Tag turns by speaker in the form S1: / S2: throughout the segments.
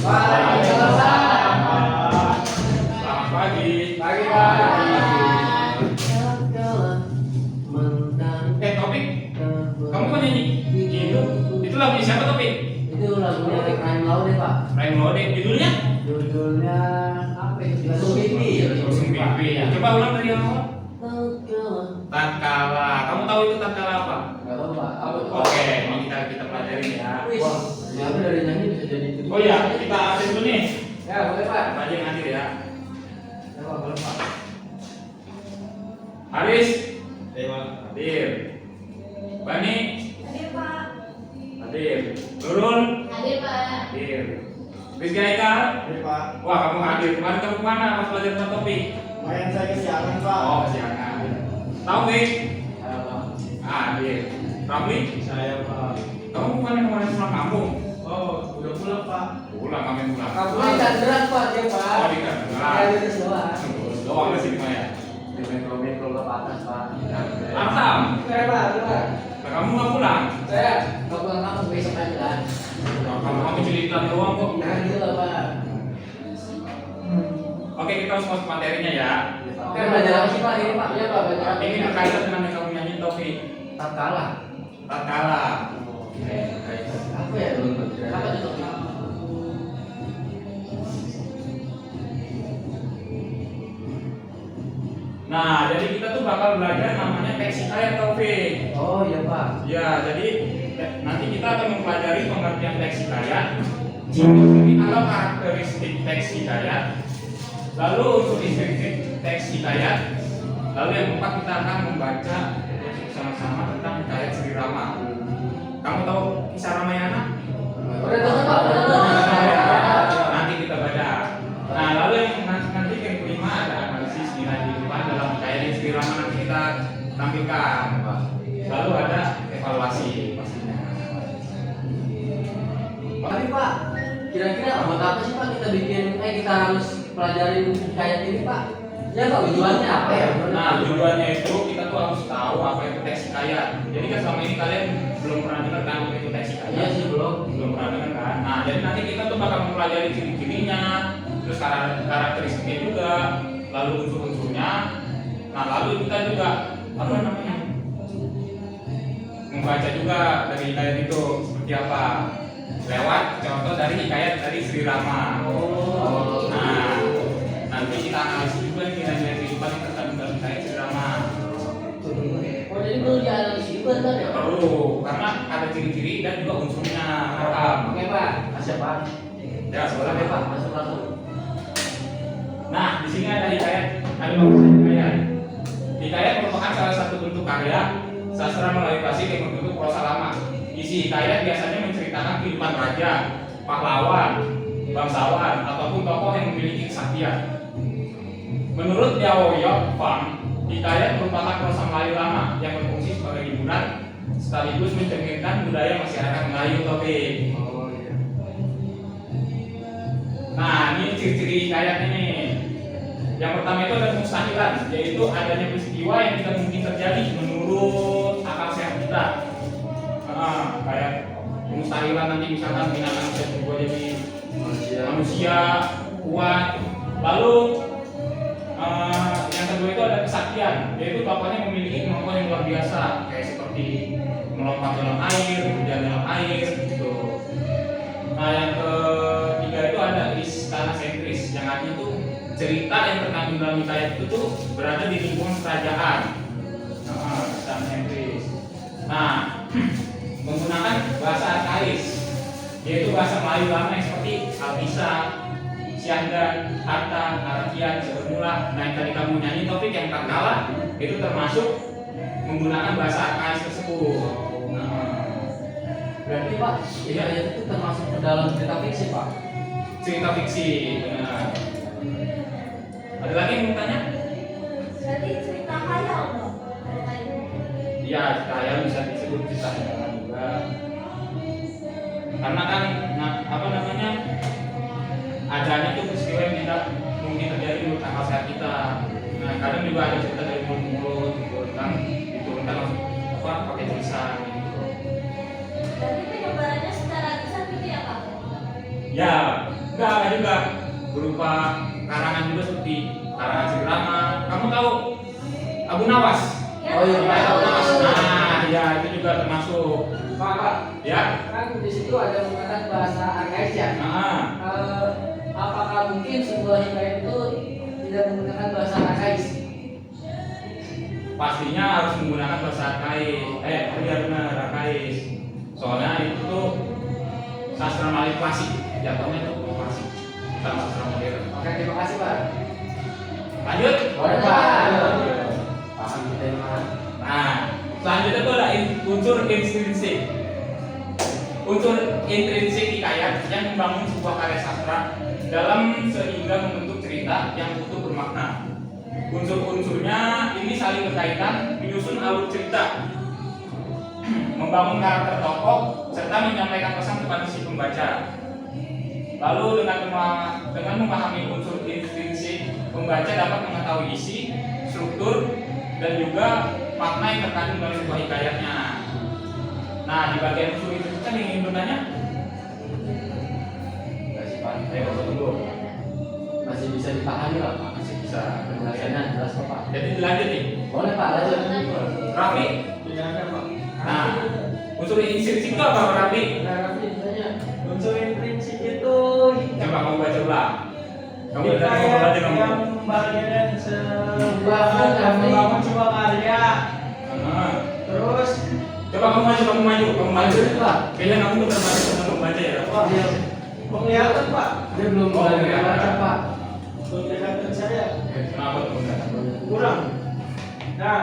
S1: Waalaikumsalam. Selamat pagi.
S2: Pagi, Pak.
S1: Topik, kamu kok nyanyi? Itu lagunya siapa Topik?
S2: Itu lagunya Ryan Laude, Pak.
S1: Ryan Laude. Judulnya?
S2: Judulnya apa itu? Langsung pipi.
S1: Langsung pipi. Coba ulang dari awal. Tatkala. Kamu tahu itu tatkala apa?
S2: Enggak tahu, Pak. Apa itu?
S1: Oke, ini kita pelajarin ya.
S2: Wah, ternyata dari nyanyi bisa jadi itu.
S1: Oh iya, kita hadir dulu nih.
S2: Ya, boleh, Pak.
S1: Apa aja yang hadir ya?
S2: Ya, Pak, boleh, Pak.
S1: Haris,
S3: Dewa.
S1: hadir. Bani,
S4: Hadir Pak.
S1: hadir. Nurul,
S4: Hadir Pak.
S1: hadir. Rizky Haikal,
S3: Dewa.
S1: wah kamu hadir. Kemarin kamu kemana pas belajar tentang Topik?
S3: Lumayan saya kesiangan, Pak.
S1: Oh, kesiangan. Taufik,
S3: Saya, Pak.
S1: hadir. Ramli,
S3: Saya, Pak.
S1: kamu bukan kemarin pulang kampung?
S3: Oh, udah pulang, Pak.
S1: Pulang, kami pulang.
S2: Kamu ini kantoran, Pak, dia, Pak.
S1: Oh, di kantoran.
S2: Ya, itu doang.
S1: Doang di sini Pak ya.
S2: Di metro ke atas, Pak.
S1: Artam,
S2: Saya, Pak, itu, Pak.
S1: nah, kamu nggak pulang?
S2: Saya nggak pulang kampung besok aja lah.
S1: Nah, kamu cerita doang kok.
S2: Jangan gitu lah, Pak.
S1: Oke, kita harus masuk materinya ya.
S2: Oke, belajar apa sih, Pak? Ini, Pak. Iya, Pak, belajar apa?
S1: Ini berkaitan dengan yang kamu nyanyi Taufik.
S2: Tatkala.
S1: Tatkala.
S2: Apa ya? Apa itu?
S1: Nah, jadi kita tuh bakal belajar namanya teks hikayat Taufik.
S2: Oh, iya, Pak.
S1: Ya, jadi nanti kita akan mempelajari pengertian teks hikayat, ciri-ciri atau karakteristik teks hikayat, lalu untuk isi teks hikayat, lalu yang keempat kita akan membaca bersama-sama tentang hikayat Sri Rama. Kamu tahu kisah Ramayana?
S2: Udah tahu, Pak. Udah tahu.
S1: Nanti kita baca. Nah, lalu yang nanti yang kelima ada analisis nilai kehidupan dalam hikayat Sri Rama nanti kita tampilkan. Lalu ada evaluasi pastinya.
S2: Tapi, Pak, kira-kira buat apa sih, Pak, kita bikin kita harus pelajarin hikayat ini, Pak? Ya, Pak, tujuannya apa ya?
S1: Nah, tujuannya itu kita tuh harus tahu apa itu teks hikayat. Jadi kan selama ini kalian belum pernah dengar kan apa itu teks hikayat?
S2: Iya sih, belum.
S1: Belum pernah dengar kan? Nah, jadi nanti kita tuh bakal mempelajari ciri-cirinya, terus karakteristiknya juga, lalu unsur-unsurnya. Nah, lalu kita juga apa namanya? Membaca juga dari hikayat itu seperti apa? Lewat contoh dari hikayat dari Sri Rama.
S2: Oh.
S1: Nah, nanti kita analisis juga nih nilai-nilai kehidupan yang terkandung dalam hikayat Sri Rama.
S2: Oh, jadi perlu dianalisis juga kan ya?
S1: Perlu, karena ada ciri-ciri dan juga unsurnya. Paham?
S2: Oke, Pak. Masuk, Pak.
S1: Ya, sebelah
S2: Oke, Pak. Masuk langsung.
S1: Nah, di sini ada hikayat, ada bagusan hikayat. Hikayat merupakan salah satu bentuk karya sastra Melayu klasik yang berbentuk prosa lama. Isi hikayat biasanya menceritakan kehidupan raja, pahlawan, bangsawan, ataupun tokoh yang memiliki kesaktian. Menurut Yaoyok Fang, hikayat merupakan prosa Melayu lama yang berfungsi sebagai hiburan sekaligus mencerminkan budaya masyarakat Melayu Topik.
S2: Oh, iya.
S1: Nah, ini ciri-ciri hikayat ini. Yang pertama itu ada kemustahilan, yaitu adanya peristiwa yang tidak mungkin terjadi menurut akal sehat kita. Kayak kemustahilan nanti misalkan binatang bisa berubah jadi manusia kuat. Lalu yang kedua itu ada kesaktian, yaitu bapaknya memiliki kemampuan yang luar biasa, kayak seperti melompat dalam air, berjalan dalam air, gitu. Nah, yang ketiga itu ada istana sentris, yang artinya itu cerita yang terkandung dalam hikayat itu tuh berada di lingkungan kerajaan. Istana sentris. Nah, menggunakan bahasa arkais, yaitu bahasa Melayu lama yang seperti Alkisa, Syahdan, Harta, Arakian, Sebermula. Nah, yang tadi kamu nyanyi Topik yang tatkala itu termasuk menggunakan bahasa arkais tersebut.
S2: Berarti, Pak, hikayat itu termasuk ke dalam cerita fiksi, Pak?
S1: Cerita fiksi, benar. Ada lagi yang mau tanya?
S4: Berarti cerita khayal dong.
S1: Iya, khayal bisa disebut cerita khayal juga. Karena kan, apa namanya, adanya tuh peristiwa yang tidak mungkin terjadi menurut akal sehat kita. Nah, kadang juga ada cerita dari mulut-mulut gitu, kan diturunkan apa pakai tulisan gitu.
S4: Berarti penyebarannya secara lisan gitu ya Pak?
S1: Ya, berupa karangan juga seperti karangan Sri Rama. Kamu tahu Abu Nawas?
S2: Oh iya, Pak.
S1: Abu Nawas. Nah, ya itu juga termasuk.
S2: Pak,
S1: Ya.
S2: kan di situ ada menggunakan bahasa arkais ya.
S1: Nah,
S2: Apakah mungkin sebuah hikayat itu tidak menggunakan bahasa arkais?
S1: pastinya harus menggunakan bahasa arkais. Iya benar arkais. Soalnya itu tuh sastra Melayu klasik. Jatuhnya itu klasik. Bukan sastra modern.
S2: Oke, terima kasih Pak.
S1: Lanjut.
S2: Boleh Pak. Paham kita mah.
S1: Nah, selanjutnya itu ada unsur intrinsik. Unsur intrinsik hikayat yang membangun sebuah karya sastra dalam sehingga membentuk cerita yang utuh bermakna. Unsur-unsurnya ini saling berkaitan, menyusun alur cerita, membangun karakter tokoh, serta menyampaikan pesan kepada si pembaca. Lalu dengan memahami unsur intrinsik, pembaca dapat mengetahui isi, struktur, dan juga makna yang terkandung dalam sebuah hikayatnya. Nah, di bagian unsur itu kan ingin bertanya?
S2: Enggak sih Pak.
S1: Ayo tunggu.
S2: Masih bisa dipahami lah Pak.
S1: Masih bisa.
S2: Penjelasannya jelas kok Pak.
S1: Jadi dilanjut nih.
S2: Boleh Pak, lanjut.
S1: Raffi.
S3: Tidak ada Pak.
S1: Nah, unsur intrinsik itu apa Raffi?
S2: Nah, Raffi ditanya.
S3: Unsur intrinsik itu
S1: Coba kamu baca ulang. Kamu baca
S3: hikayat
S1: kamu.
S3: yang membagikan
S2: Bangun, Raffi.
S3: membangun sebuah karya.
S1: Nah,
S3: Terus
S1: coba kamu maju.
S2: Maju, Pak.
S1: Kayaknya kamu tuh terbatas untuk membaca ya. Raffi?
S3: wah,
S2: Dia,
S3: penglihatan Pak.
S2: dia belum mulai baca Pak.
S3: Penglihatan saya
S1: Kenapa tuh enggak?
S3: kurang. Nah,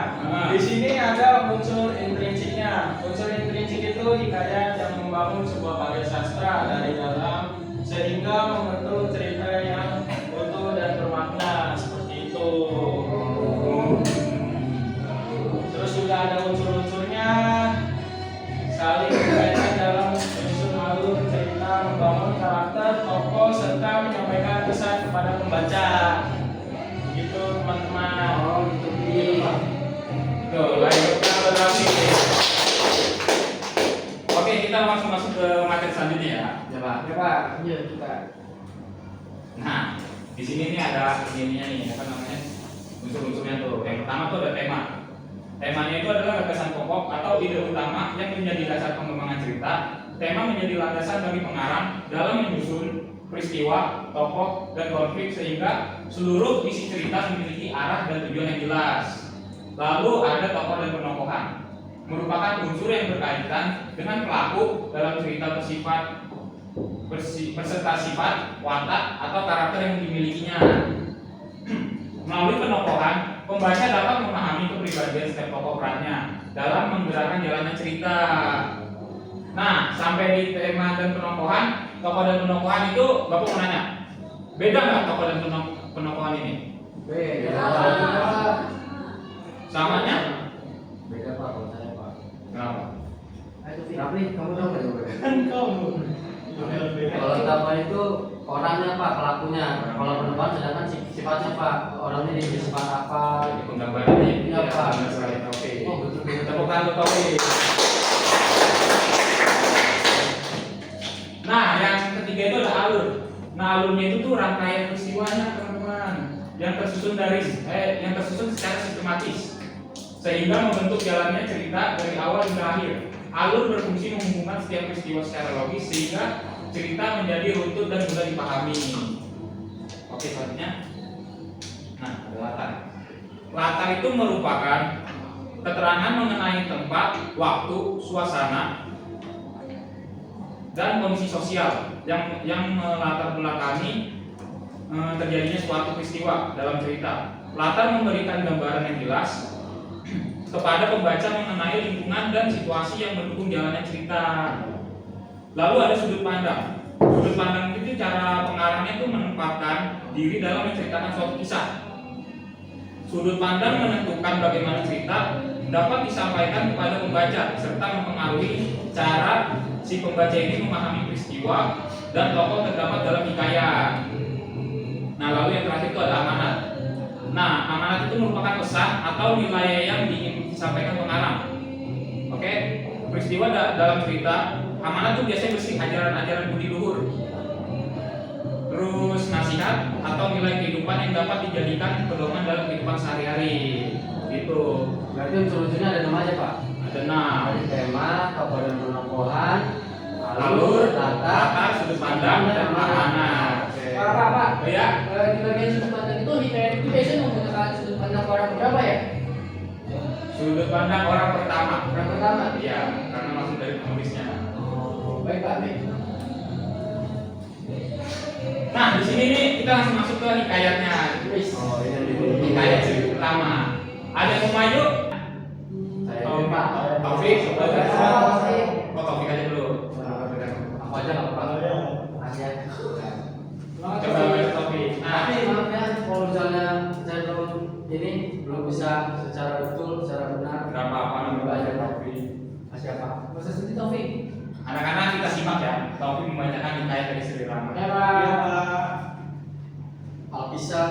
S3: di sini ada unsur intrinsiknya. Unsur intrinsik itu hikayat yang membangun sebuah karya sastra dari dalam sehingga membentuk cerita yang utuh dan bermakna seperti itu. Terus juga ada unsur-unsurnya saling berkaitan dalam menyusun alur cerita, membangun karakter tokoh serta menyampaikan pesan kepada pembaca. Gitu teman-teman.
S2: Oh, gitu Pi.
S1: Tuh, lanjut ke Raffi. Oke, kita langsung masuk ke materi selanjutnya ya.
S2: Ya Pak. Ya Pak. Iya kita.
S1: Nah, di sini nih ada ininya nih, apa namanya? Unsur-unsurnya tuh. Yang pertama tuh ada tema. Temanya itu adalah gagasan pokok atau ide utama yang menjadi dasar pengembangan cerita. Tema menjadi landasan bagi pengarang dalam menyusun peristiwa, tokoh, dan konflik sehingga seluruh isi cerita memiliki arah dan tujuan yang jelas. Lalu ada tokoh dan penokohan, merupakan unsur yang berkaitan dengan pelaku dalam cerita berserta sifat, watak, atau karakter yang dimilikinya. Melalui penokohan, pembaca dapat memahami kepribadian setiap tokoh perannya dalam menggerakkan jalannya cerita. Nah, sampai di tema dan penokohan, tokoh dan penokohan itu Bapak mau nanya, beda nggak tokoh dan penokohan ini?
S2: Beda.
S1: Samanya?
S2: Beda Pak kalau saya Pak.
S1: Kenapa?
S2: Ayo Raffi, kamu tahu nggak jawabannya?
S3: Kan kamu.
S2: Kalau tokoh itu orangnya Pak, pelakunya. Kalau penumpang sedangkan sifatnya Pak, orangnya di sifat apa?
S1: Jadi penggambarannya
S2: Iya, Pak.
S1: benar sekali. Oke.
S2: Oh betul betul.
S1: Tepuk tangan untuk Taufik. Nah, yang ketiga itu ada alur. Nah, alurnya itu tuh rangkaian peristiwanya, teman-teman, yang tersusun secara sistematis sehingga membentuk jalannya cerita dari awal hingga akhir. Alur berfungsi menghubungkan setiap peristiwa secara logis sehingga cerita menjadi runtut dan mudah dipahami. Oke, selanjutnya. Nah, ada latar. Latar itu merupakan keterangan mengenai tempat, waktu, suasana, dan kondisi sosial yang melatar belakangi terjadinya suatu peristiwa dalam cerita. Latar memberikan gambaran yang jelas kepada pembaca mengenai lingkungan dan situasi yang mendukung jalannya cerita. Lalu ada sudut pandang. Sudut pandang itu cara pengarangnya itu menempatkan diri dalam menceritakan suatu kisah. Sudut pandang menentukan bagaimana cerita dapat disampaikan kepada pembaca serta mempengaruhi cara si pembaca ini memahami peristiwa dan tokoh terdapat dalam hikayat. Nah, lalu yang terakhir itu ada amanat. Nah, amanat itu merupakan pesan atau nilai yang ingin disampaikan pengarang. Oke, peristiwa dalam cerita, amanat itu biasanya bersih ajaran-ajaran budi luhur. terus nasihat atau nilai kehidupan yang dapat dijadikan pedoman dalam kehidupan sehari-hari. Gitu.
S2: Berarti unsur-unsurnya ada 6 aja Pak.
S1: Ada 6.
S2: Ada tema, kabupaten penokohan,
S1: Alur, latar, sudut pandang, dan makna.
S5: Pak.
S1: Oh ya,
S5: Di bagian sudut pandang itu hikayat itu biasanya menggunakan sudut pandang orang berapa ya?
S1: sudut pandang orang pertama.
S5: Orang pertama.
S1: Iya, karena langsung dari penulisnya.
S5: Oh, baik Pak. Baik.
S1: Nah, di sini nih kita langsung masuk ke hikayatnya.
S2: Oh, ini yang
S1: Hikayat sudut pertama. Ada yang mau maju?
S2: Saya
S1: Oh,
S2: Pak.
S1: Taufik, coba.
S5: Taufik.
S1: Oh, Taufik aja dulu.
S2: Aku aja nggak apa-apa. Aja.
S1: Coba baca Taufik. Nah,
S2: Tapi maaf ya, kalau misalnya saya belum bisa secara betul, secara benar.
S1: nggak apa-apa
S2: Coba aja Pak.
S1: Taufik.
S2: Siapa?
S5: Masa sedih Taufik.
S1: Anak-anak kita simak ya. Taufik membacakan hikayat dari Sri Rama.
S5: Ya Pak.
S2: Alkisah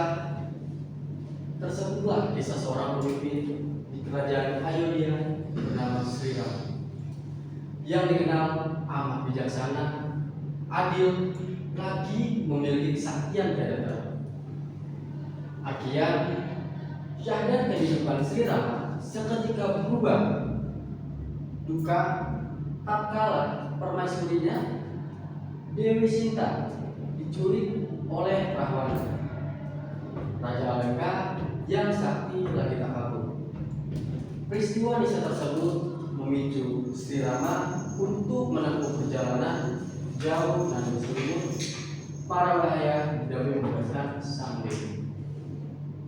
S2: tersebutlah kisah seorang pemimpin di kerajaan Ayodhya bernama Sri Rama yang dikenal amat bijaksana, adil, lagi memiliki kesaktian tiada tara. Akibat syahdan kehidupan Sri Rama seketika berubah. Duka tak kalah permaisurinya Dewi Sinta diculik oleh Rahwana, Raja Alengka yang sakti lagi tak kabur. Peristiwa nisa tersebut memicu Sri Rama untuk menempuh perjalanan jauh dan berselimut para bahaya demi membebaskan sang dewi.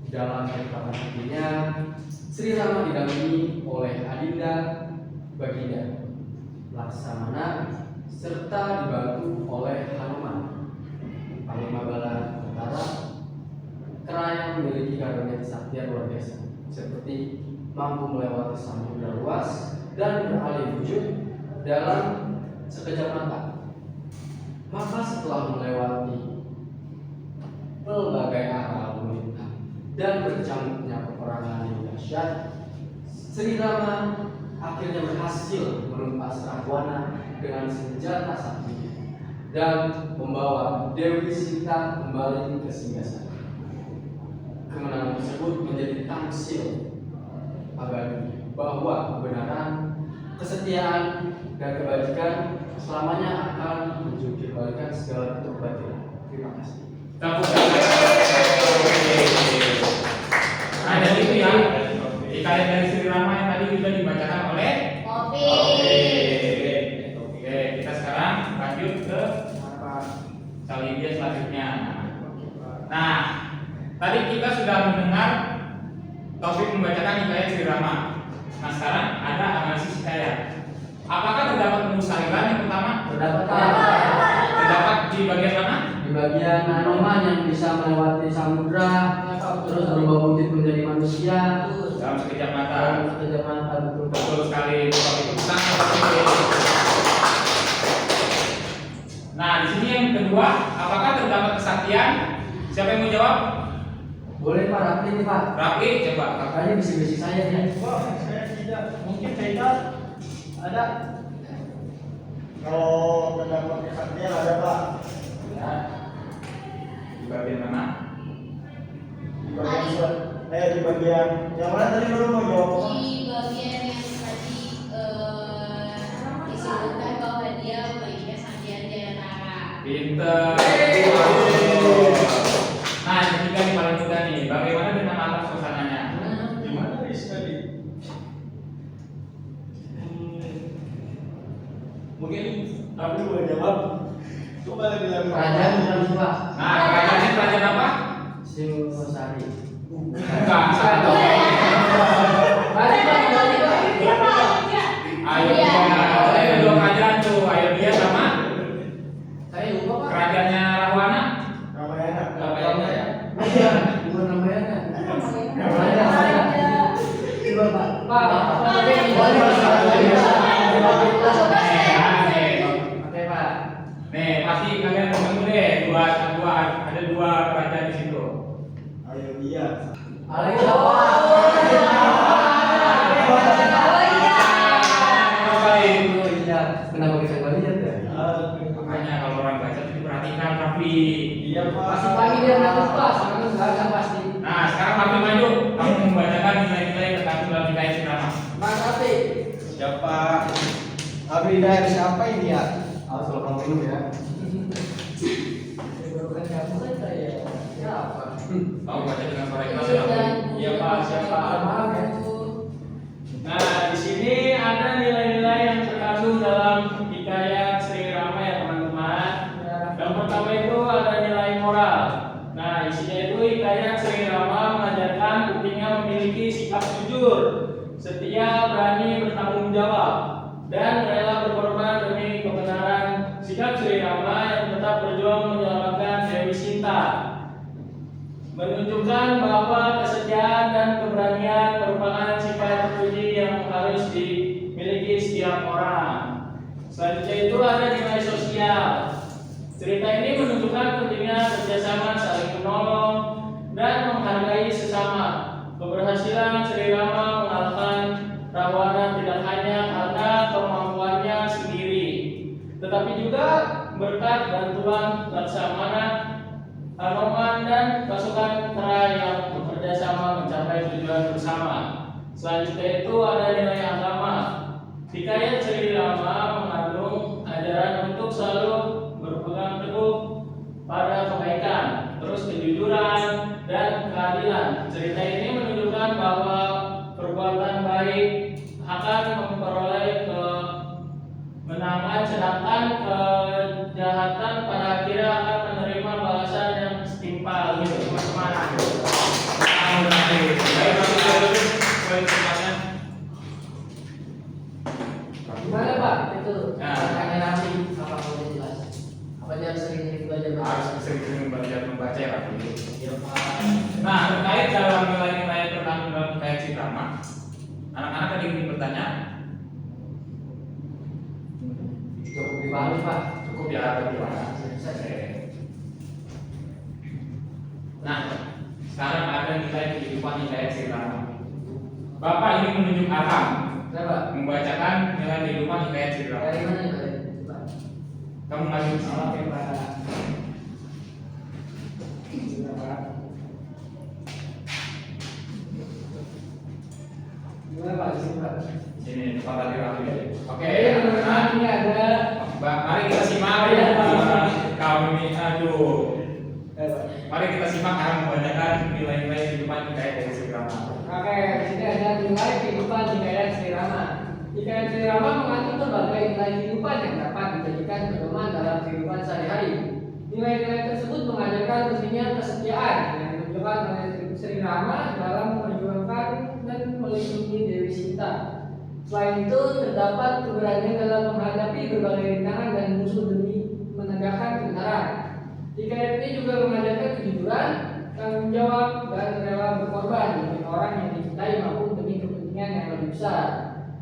S2: Dalam perjalanan hatinya, Sri Rama didampingi oleh Adinda, Baginda, Laksamana, serta dibantu oleh Hanuman, Panglima Bala Tentara, kerana memiliki karunia kesaktian luar biasa, seperti mampu melewati samudera luas dan beralih wujud dalam sekejap mata. Maka setelah melewati pelbagai arah melintang dan berkecamuknya peperangan yang dahsyat, Sri Rama akhirnya berhasil menumpas Rahwana dengan senjata saktinya dan membawa Dewi Sinta kembali ke singgasana. Kemenangan tersebut menjadi tamsil abadi bahwa kebenaran, kesetiaan, dan kebajikan selamanya akan menjungkir balikan segala bentuk kebatilan. Terima kasih.
S1: Nah, jadi itu ya hikayat dari Sri Rama yang tadi juga dibacakan oleh
S4: Taufik.
S1: Oke, kita sekarang lanjut ke Salibia selanjutnya. Nah, tadi kita sudah mendengar Taufik membacakan hikayat Sri Rama. Nah, sekarang ada analisis hikayat. Apakah terdapat kemustahilan yang pertama?
S2: Terdapat
S1: Terdapat di bagian mana?
S2: di bagian Anoman yang bisa melewati samudra, terus berubah wujud menjadi manusia
S1: Dalam sekejap mata.
S2: dalam sekejap mata. Betul.
S1: Betul sekali. Taufik itu sangat. Nah, di sini yang kedua, apakah terdapat kesaktian? Siapa yang mau jawab?
S2: Boleh Pak Rafli nih Pak.
S1: Rafli, coba.
S2: Kakaknya bisik-bisik saya ya.
S3: Wah, saya tidak. Mungkin kita ada.
S6: Kalau terdapat kesaktian ada Pak.
S1: Ya. Di bagian mana?
S6: Di bagian di bagian yang mana tadi baru mau jawab apa?
S4: Di bagian yang tadi disebutkan bahwa dia memiliki kesaktian diantara.
S1: Pinter. Nah, yang ketiga nih paling mudah nih. Bagaimana dengan latar suasananya?
S3: Gimana Riz tadi?
S6: Mungkin aku boleh jawab. Coba lagi.
S2: Kerajaan bukan sih Pak.
S1: Nah, kerajaannya kerajaan apa?
S2: Singosari.
S1: Bukan, satu.
S5: Balik Pak, balik Pak.
S4: Iya Pak. Iya.
S1: Ayo
S4: Iya.
S1: dia. Ada dua kerajaan tuh. Ayo dia sama
S5: Saya lupa Pak.
S1: kerajaannya Rahwana.
S6: Ramayana.
S1: Ramayana ya.
S2: Bukan namanya.
S4: Ada.
S2: Coba Pak.
S5: Pak,
S2: Oke Pak.
S1: Nih, pasti kalian ketemu deh. Ada dua kerajaan di situ.
S6: Ayo dia.
S2: Alex
S4: Oh iya.
S2: iya. Kenapa kita lihat ya?
S1: Makanya kalau orang baca itu perhatikan Raffi.
S3: Iya Pak.
S5: Pasti pagi dia ngatur Pak, sama enggak ada pasti.
S1: Nah, sekarang Papi maju. Kamu membacakan nilai-nilai tertentu dalam hikayat si Rama.
S5: Mas Ati.
S3: Siapa?
S6: Abdi dari siapa ini ya? Harus kalau kamu minum ya.
S5: Bukan kamu kan saya. Siapa?
S1: Kamu baca dengan suara keras ya. Papi?
S3: Iya Pak, siapa?
S5: Maaf ya.
S3: Nah, di sini ada nilai-nilai yang terkandung dalam hikayat Sri Rama ya teman-teman. Yang pertama itu ada nilai moral. Nah, isinya itu hikayat Sri Rama mengajarkan pentingnya memiliki sikap jujur, setia, berani bertanggung jawab, dan rela berkorban demi kebenaran. Sikap Sri Rama yang tetap berjuang menyelamatkan Dewi Sinta menunjukkan bahwa kesetiaan dan keberanian merupakan sifat terpuji yang harus dimiliki setiap orang. Selanjutnya itu ada nilai sosial. Cerita ini menunjukkan pentingnya kerjasama, saling menolong, dan menghargai sesama. Keberhasilan Sri Rama mengalahkan Rahwana tidak hanya karena kemampuannya sendiri, tetapi juga berkat bantuan Laksamana, Hanoman, dan pasukan kera yang bekerja sama mencapai tujuan bersama. Selanjutnya itu ada nilai agama. Hikayat Sri Rama mengandung ajaran untuk selalu berpegang teguh pada kebaikan, terus kejujuran dan keadilan. Cerita ini menunjukkan bahwa perbuatan baik akan memperoleh kemenangan, sedangkan kejahatan pada akhirnya akan menerima balasan yang setimpal. Gitu teman-teman.
S1: Baik, poin pertanyaan.
S5: Gimana Pak? Itu
S1: Nah.
S5: tanya nanti apa boleh jelas? Apa dia sering belajar
S1: Harus
S5: bahasa?
S1: sering membaca ya Papi.
S5: Iya Pak.
S1: Nah, terkait dalam nilai-nilai terkandung dalam hikayat si Rama, anak-anak tadi ingin bertanya,
S5: Cukup dipahami Pak.
S1: cukup ya bagaimana? Oke. Nah, sekarang ada nilai kehidupan hikayat si Rama. Bapak ingin menunjuk Aram
S5: Kenapa?
S1: membacakan nilai kehidupan hikayat si Rama.
S5: Dari mana nih Pak?
S1: Kamu maju.
S5: Oke Pak. Gimana Pak? Sini Pak.
S1: Sini tempat tadi Raffi. Oke.
S5: Oke, teman-teman,
S1: Nah,
S5: ini ada.
S1: mari kita simak.
S5: Iya, Pak.
S1: Kamu ini aduh.
S5: Eh, Pak.
S1: Mari kita simak Aram membacakan nilai-nilai kehidupan hikayat dari si Rama.
S5: Oke, di sini ada nilai kehidupan hikayat Sri Rama. Hikayat Sri Rama mengandung berbagai nilai kehidupan yang dapat dijadikan pedoman dalam kehidupan sehari-hari. Nilai-nilai tersebut mengajarkan pentingnya kesetiaan yang ditunjukkan oleh Sri Rama dalam memperjuangkan dan melindungi Dewi Sinta. Selain itu, terdapat keberanian dalam menghadapi berbagai rintangan dan musuh demi menegakkan kebenaran. Hikayat ini juga mengajarkan kejujuran, tanggung jawab, dan rela berkorban demi orang yang dicintai maupun demi kepentingan yang lebih besar.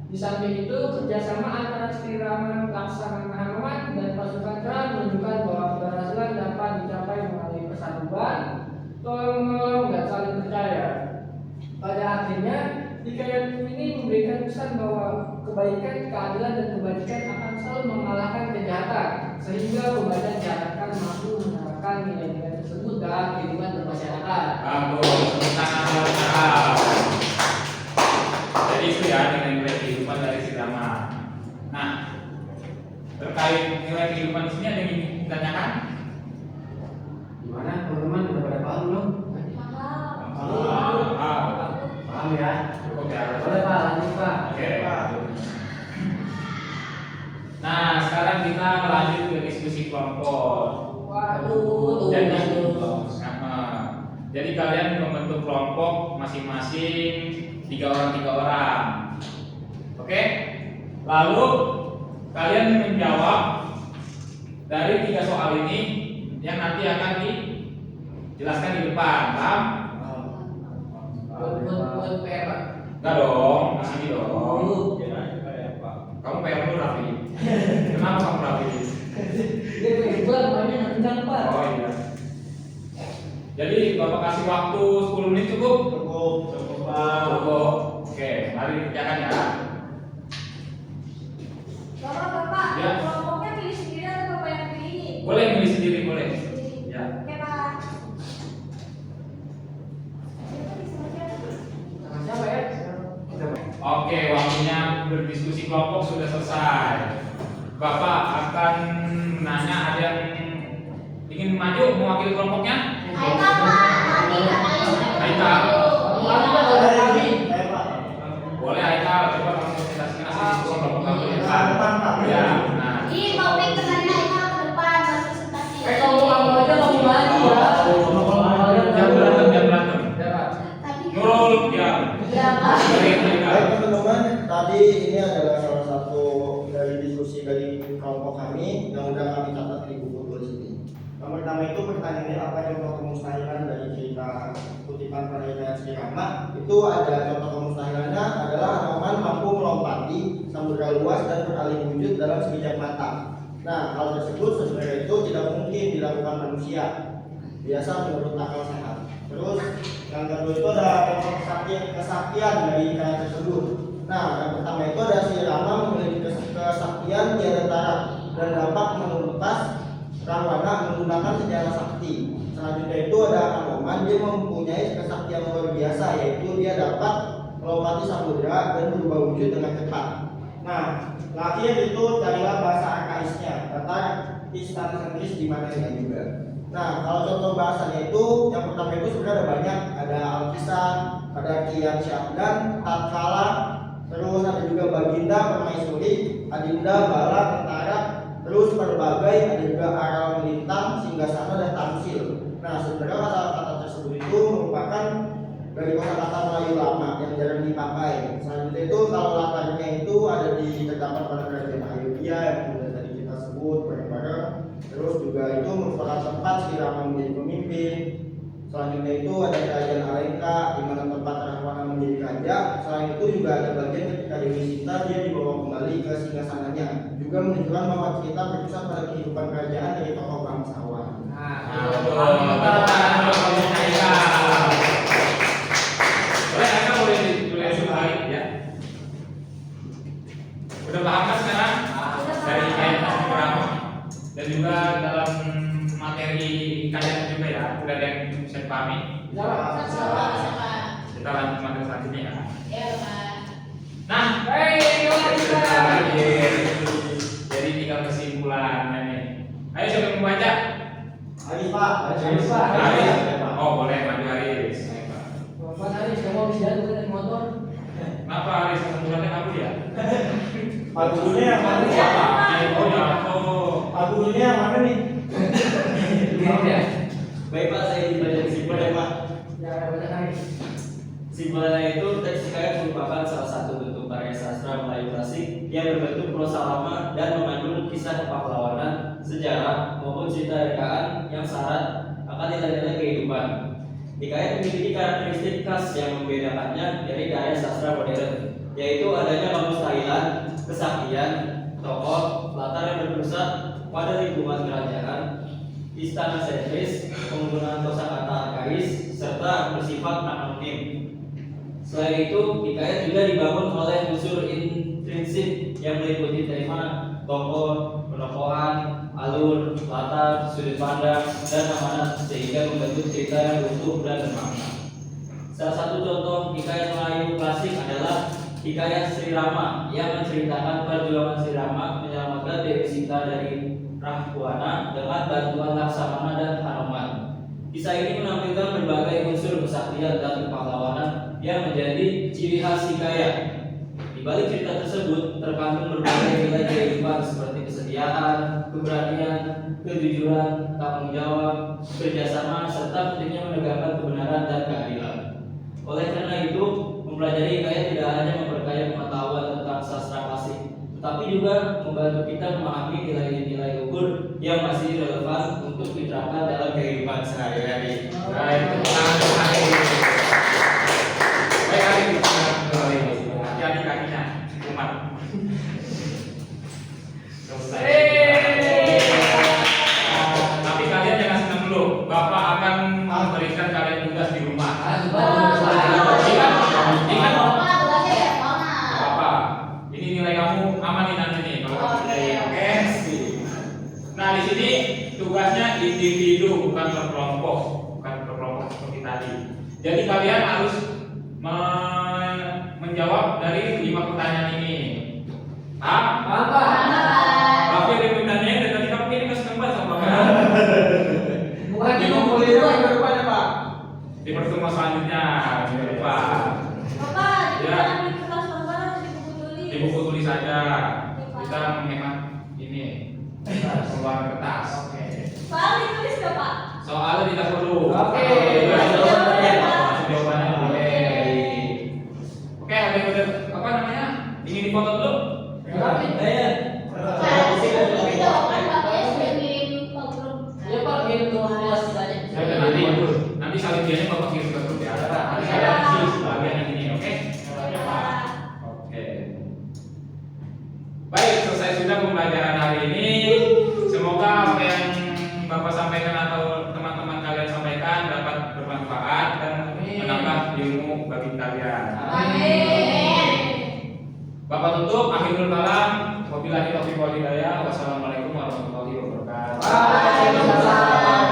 S5: Di samping itu, kerjasama antara Sri Rama, Laksamana Hanoman, dan pasukan kera menunjukkan bahwa keberhasilan dapat dicapai melalui persatuan, tolong menolong, dan saling percaya. Pada akhirnya, hikayat ini memberikan pesan bahwa kebaikan, keadilan, dan kebajikan akan selalu mengalahkan kejahatan, sehingga pembaca diharapkan mampu menerapkan nilai-nilai tersebut dalam kehidupan bermasyarakat.
S1: Bagus, tepuk tangan buat Aram. Jadi itu ya nilai-nilai kehidupan dari si Rama. Nah, terkait nilai kehidupan di sini ada yang ingin ditanyakan?
S2: Gimana teman-teman udah pada paham belum? Paham ya?
S1: Cukup ya.
S2: Boleh Pak, lanjut Pak.
S1: Oke. Nah, sekarang kita lanjut ke diskusi kelompok.
S5: Waduh,
S1: Jadi kalian membentuk kelompok masing-masing 3 orang. Oke? Lalu kalian menjawab dari 3 soal ini yang nanti akan dijelaskan di depan, paham?
S5: buat PR Pak.
S1: Enggak dong, di sini dong.
S3: Pak.
S1: Kamu PR dulu Raffi. Kenapa kamu Raffi?
S5: Dia kebetulan banyak tentang Pak.
S1: Oh iya. Jadi Bapak kasih waktu 10 menit cukup?
S6: Cukup Pak.
S1: Cukup. Oke, mari dikerjakan ya.
S7: Bapak,
S1: Ya.
S7: kelompoknya pilih sendiri atau Bapak yang pilih?
S1: Boleh milih sendiri, boleh. Ya.
S7: Oke Pak,
S1: diskusi kelompok sudah selesai. Bapak akan nanya, ada yang ingin maju mewakili kelompoknya?
S4: Haikal Pak,
S1: Haikal.
S6: Pak.
S1: Boleh Haikal, coba kamu presentasikan hasil diskusi kelompok kamu ya. Ya, nah.
S4: Ih, topik kenanya Haikal ke depan baru presentasi.
S5: Kalau kamu aja kamu maju ya.
S1: Jangan berantem.
S4: Tapi
S1: Nurul, ya.
S4: ya Pak.
S6: Baik teman-teman, tadi ini adalah salah satu dari diskusi dari kelompok kami yang sudah kami catat di buku tulis ini. Yang pertama itu pertanyaannya apa contoh kemustahilan dari cerita kutipan Perayaan Sri Rama. Itu ada contoh kemustahilannya adalah Anoman mampu melompati samudera luas dan beralih wujud dalam sekejap mata. Nah, hal tersebut sebenarnya itu tidak mungkin dilakukan manusia biasa menurut akal sehat. Terus yang kedua itu ada contoh kesaktian dari hikayat tersebut. Nah, yang pertama itu ada Sri Rama memiliki kesaktian tiada tara dan dapat menuntas Rahwana menggunakan senjata sakti. Selanjutnya itu ada Anoman, dia mempunyai kesaktian luar biasa, yaitu dia dapat melompati samudera dan berubah wujud dengan cepat. Nah, terakhir itu carilah bahasa arkaisnya, kata istansentris di materinya juga. Nah, kalau contoh bahasanya itu, yang pertama itu sebenarnya ada banyak, ada Alkisah, ada Kian Syahdan, Tatkala, terus ada juga Baginda, Permaisuri, Adinda, Bala, Tentara, terus berbagai, ada juga Aral Melintang, Singgasana, dan Tamsil. Nah, sebenarnya kata-kata tersebut itu merupakan dari kata-kata Melayu lama yang jarang dipakai. Selanjutnya itu kalau latarnya itu ada di terdapat pada kerajaan Ayodhya yang sudah tadi kita sebut bareng-bareng. Terus juga itu merupakan tempat Sri Rama menjadi pemimpin. Selanjutnya itu ada kerajaan Alengka di mana tempat Rahwana menjadi raja. Selain itu juga ada bagian ketika Dewi Sita dia dibawa kembali ke singgasananya. Juga menunjukkan bahwa kita berkisah pada kehidupan kerajaan dari tokoh bangsawan.
S1: Nah, betul. Boleh Haikal boleh dimulai ya. Udah paham kan sekarang? Dari hikayat Sri Rama dan juga dalam materi hikayat juga ya. Udah ada yang bisa dipahami?
S5: Ya, Pak.
S4: Bisa Pak.
S1: Kita lanjut materi selanjutnya ya.
S4: Ya Pak.
S1: Nah,
S5: Hei,
S1: jadi tinggal kesimpulannya nih. Ayo siapa yang membaca?
S6: Haris Pak.
S5: Haris, Pak.
S1: Haris. Oh boleh maju Haris.
S5: Bapak Haris, kamu habis jalan bukan naik motor?
S1: Kenapa Haris kesimpulannya kamu ya?
S6: Pak gurunya yang mana nih?
S1: Oh ya, oh.
S6: Pak gurunya yang mana nih?
S5: Ya.
S2: Baik Pak, saya dibaca kesimpulannya Pak.
S5: Ya, Bapak Haris.
S2: Kesimpulannya itu teks hikayat merupakan salah satu bentuk karya sastra Melayu klasik yang berbentuk prosa lama dan mengandung kisah kepahlawanan, sejarah maupun cerita rekaan yang syarat akan nilai-nilai kehidupan. Hikayat memiliki karakteristik khas yang membedakannya dari karya sastra modern, yaitu adanya kemustahilan, kesaktian, tokoh, latar yang berpusat pada lingkungan kerajaan, istana sentris, penggunaan kosakata arkais, serta bersifat anonim. Selain itu, hikayat juga dibangun oleh unsur intrinsik yang meliputi tema, tokoh, penokohan, alur, latar, sudut pandang, dan amanat sehingga membentuk cerita yang utuh dan bermakna. Salah satu contoh hikayat Melayu klasik adalah hikayat Sri Rama yang menceritakan perjuangan Sri Rama menyelamatkan Dewi Sita dari Rahwana dengan bantuan Laksamana dan Hanoman. Kisah ini menampilkan berbagai unsur kesaktian dan kepahlawanan yang menjadi ciri khas hikayat. Di balik cerita tersebut terkandung berbagai nilai kehidupan seperti kesetiaan, keberanian, kejujuran, tanggung jawab, kerjasama, serta pentingnya menegakkan kebenaran dan keadilan. Oleh karena itu, mempelajari hikayat tidak hanya memperkaya pengetahuan tentang sastra klasik, tetapi juga membantu kita memahami nilai-nilai luhur yang masih relevan untuk diterapkan dalam kehidupan sehari-hari.
S1: Baik, tepuk tangan untuk Haris. Baik Haris, hati-hati kakinya, kumat. Selesai. Tapi kalian jangan senang dulu. Bapak akan memberikan kalian tugas di rumah. Ingat,
S4: Bapak tugasnya ya mana?
S1: Bapak, ini nilai kamu aman nih nanti nih kalau kamu
S4: Oke.
S1: oke. Nah di sini tugasnya individu bukan berkelompok, seperti tadi. Jadi kalian harus menjawab dari 5 pertanyaan ini. Ah,
S5: Paham Pak?
S1: tapi ada gunanya dan tadi kamu ini kasih tempat sama Bapak.
S5: Bukan
S3: Di
S5: itu
S3: kuliah minggu depan ya Pak.
S1: Di pertemuan selanjutnya, minggu depan.
S7: Bapak,
S1: Ya.
S7: jangan di kertas gambar, di buku tulis.
S1: Di buku tulis saja. Kita menghemat ini pengeluaran kertas.
S5: Oke.
S7: Soal ditulis nggak Pak?
S1: Soalnya tidak perlu.
S5: Oke.
S1: Langsung jawabannya boleh. Oke, ada yang udah apa namanya? Ingin difoto dulu?
S4: Itu kan bapaknya sudah ngirim ke grup.
S5: Ya Pak, kirim ke kelas banyak.
S1: Ya udah, nanti saliniannya Bapak kirim ke grup ya. Nanti saya isi sebagian yang ini, oke? Oke. Baik, selesai sudah pembelajaran hari ini. Semoga apa yang Bapak sampaikan atau teman-teman kalian sampaikan dapat bermanfaat dan menambah ilmu bagi kalian.
S7: Amin.
S1: Bapak tutup, akhirul kalam. Wabillahi taufiq wal hidayah. Wassalamualaikum warahmatullahi wabarakatuh.
S5: Waalaikumsalam.